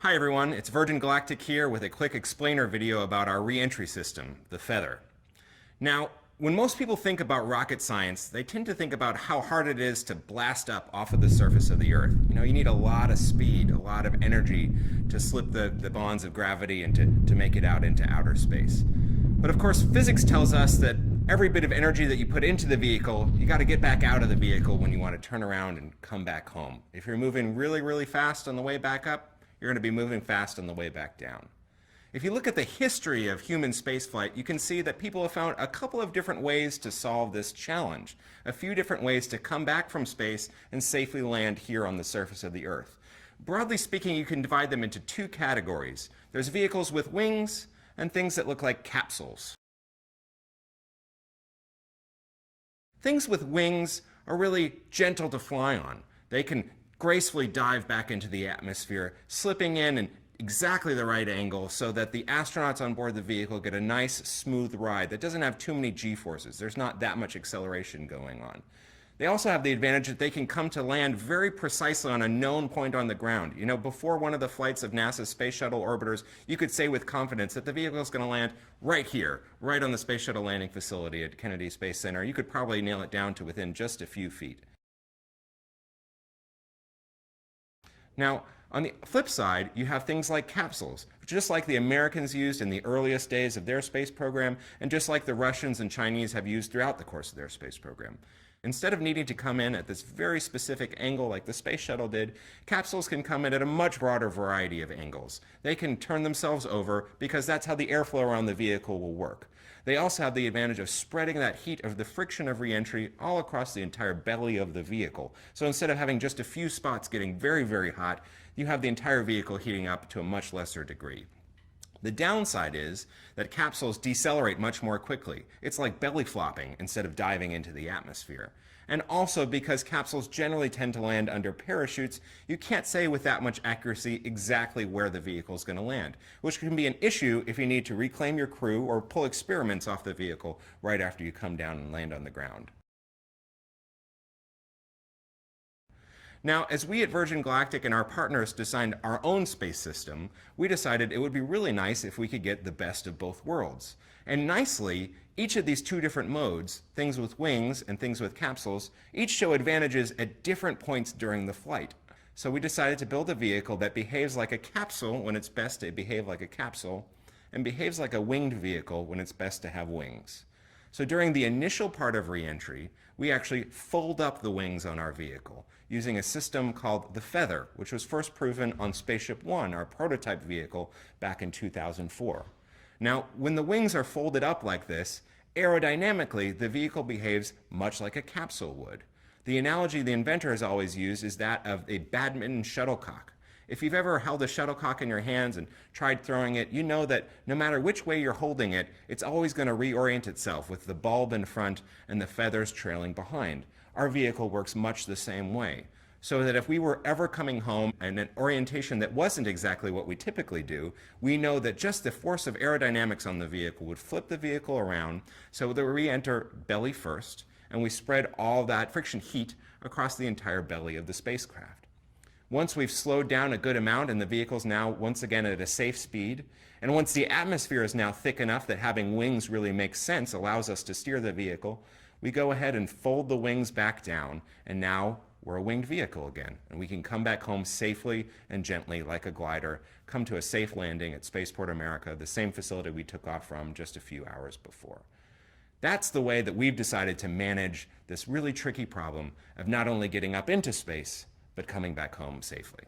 Hi everyone, it's Virgin Galactic here with a quick explainer video about our re-entry system, the Feather. Now, when most people think about rocket science, they tend to think about how hard it is to blast up off of the surface of the Earth. You need a lot of speed, a lot of energy to slip the bonds of gravity and to make it out into outer space. But of course, physics tells us that every bit of energy that you put into the vehicle, you got to get back out of the vehicle when you want to turn around and come back home. If you're moving really, really fast on the way back up, you're going to be moving fast on the way back down. If you look at the history of human spaceflight, you can see that people have found a couple of different ways to solve this challenge. A few different ways to come back from space and safely land here on the surface of the Earth. Broadly speaking, you can divide them into two categories. There's vehicles with wings and things that look like capsules. Things with wings are really gentle to fly on. They can gracefully dive back into the atmosphere, slipping in exactly the right angle so that the astronauts on board the vehicle get a nice, smooth ride that doesn't have too many g-forces. There's not that much acceleration going on. They also have the advantage that they can come to land very precisely on a known point on the ground. Before one of the flights of NASA's space shuttle orbiters, you could say with confidence that the vehicle is going to land right here, right on the Space Shuttle Landing Facility at Kennedy Space Center. You could probably nail it down to within just a few feet. Now, on the flip side, you have things like capsules, just like the Americans used in the earliest days of their space program, and just like the Russians and Chinese have used throughout the course of their space program. Instead of needing to come in at this very specific angle like the space shuttle did, capsules can come in at a much broader variety of angles. They can turn themselves over because that's how the airflow around the vehicle will work. They also have the advantage of spreading that heat of the friction of re-entry all across the entire belly of the vehicle. So instead of having just a few spots getting very, very hot, you have the entire vehicle heating up to a much lesser degree. The downside is that capsules decelerate much more quickly. It's like belly flopping instead of diving into the atmosphere. And also because capsules generally tend to land under parachutes, you can't say with that much accuracy exactly where the vehicle is going to land, which can be an issue if you need to reclaim your crew or pull experiments off the vehicle right after you come down and land on the ground. Now, as we at Virgin Galactic and our partners designed our own space system, we decided it would be really nice if we could get the best of both worlds. And nicely, each of these two different modes, things with wings and things with capsules, each show advantages at different points during the flight. So we decided to build a vehicle that behaves like a capsule when it's best to behave like a capsule, and behaves like a winged vehicle when it's best to have wings. So during the initial part of re-entry, we actually fold up the wings on our vehicle using a system called the Feather, which was first proven on Spaceship One, our prototype vehicle, back in 2004. Now, when the wings are folded up like this, aerodynamically, the vehicle behaves much like a capsule would. The analogy the inventor has always used is that of a badminton shuttlecock. If you've ever held a shuttlecock in your hands and tried throwing it, you know that no matter which way you're holding it, it's always going to reorient itself with the bulb in front and the feathers trailing behind. Our vehicle works much the same way. So that if we were ever coming home in an orientation that wasn't exactly what we typically do, we know that just the force of aerodynamics on the vehicle would flip the vehicle around so that we enter belly first, and we spread all that friction heat across the entire belly of the spacecraft. Once we've slowed down a good amount and the vehicle's now once again at a safe speed, and once the atmosphere is now thick enough that having wings really makes sense, allows us to steer the vehicle, we go ahead and fold the wings back down, and now we're a winged vehicle again, and we can come back home safely and gently like a glider, come to a safe landing at Spaceport America, the same facility we took off from just a few hours before. That's the way that we've decided to manage this really tricky problem of not only getting up into space, but coming back home safely.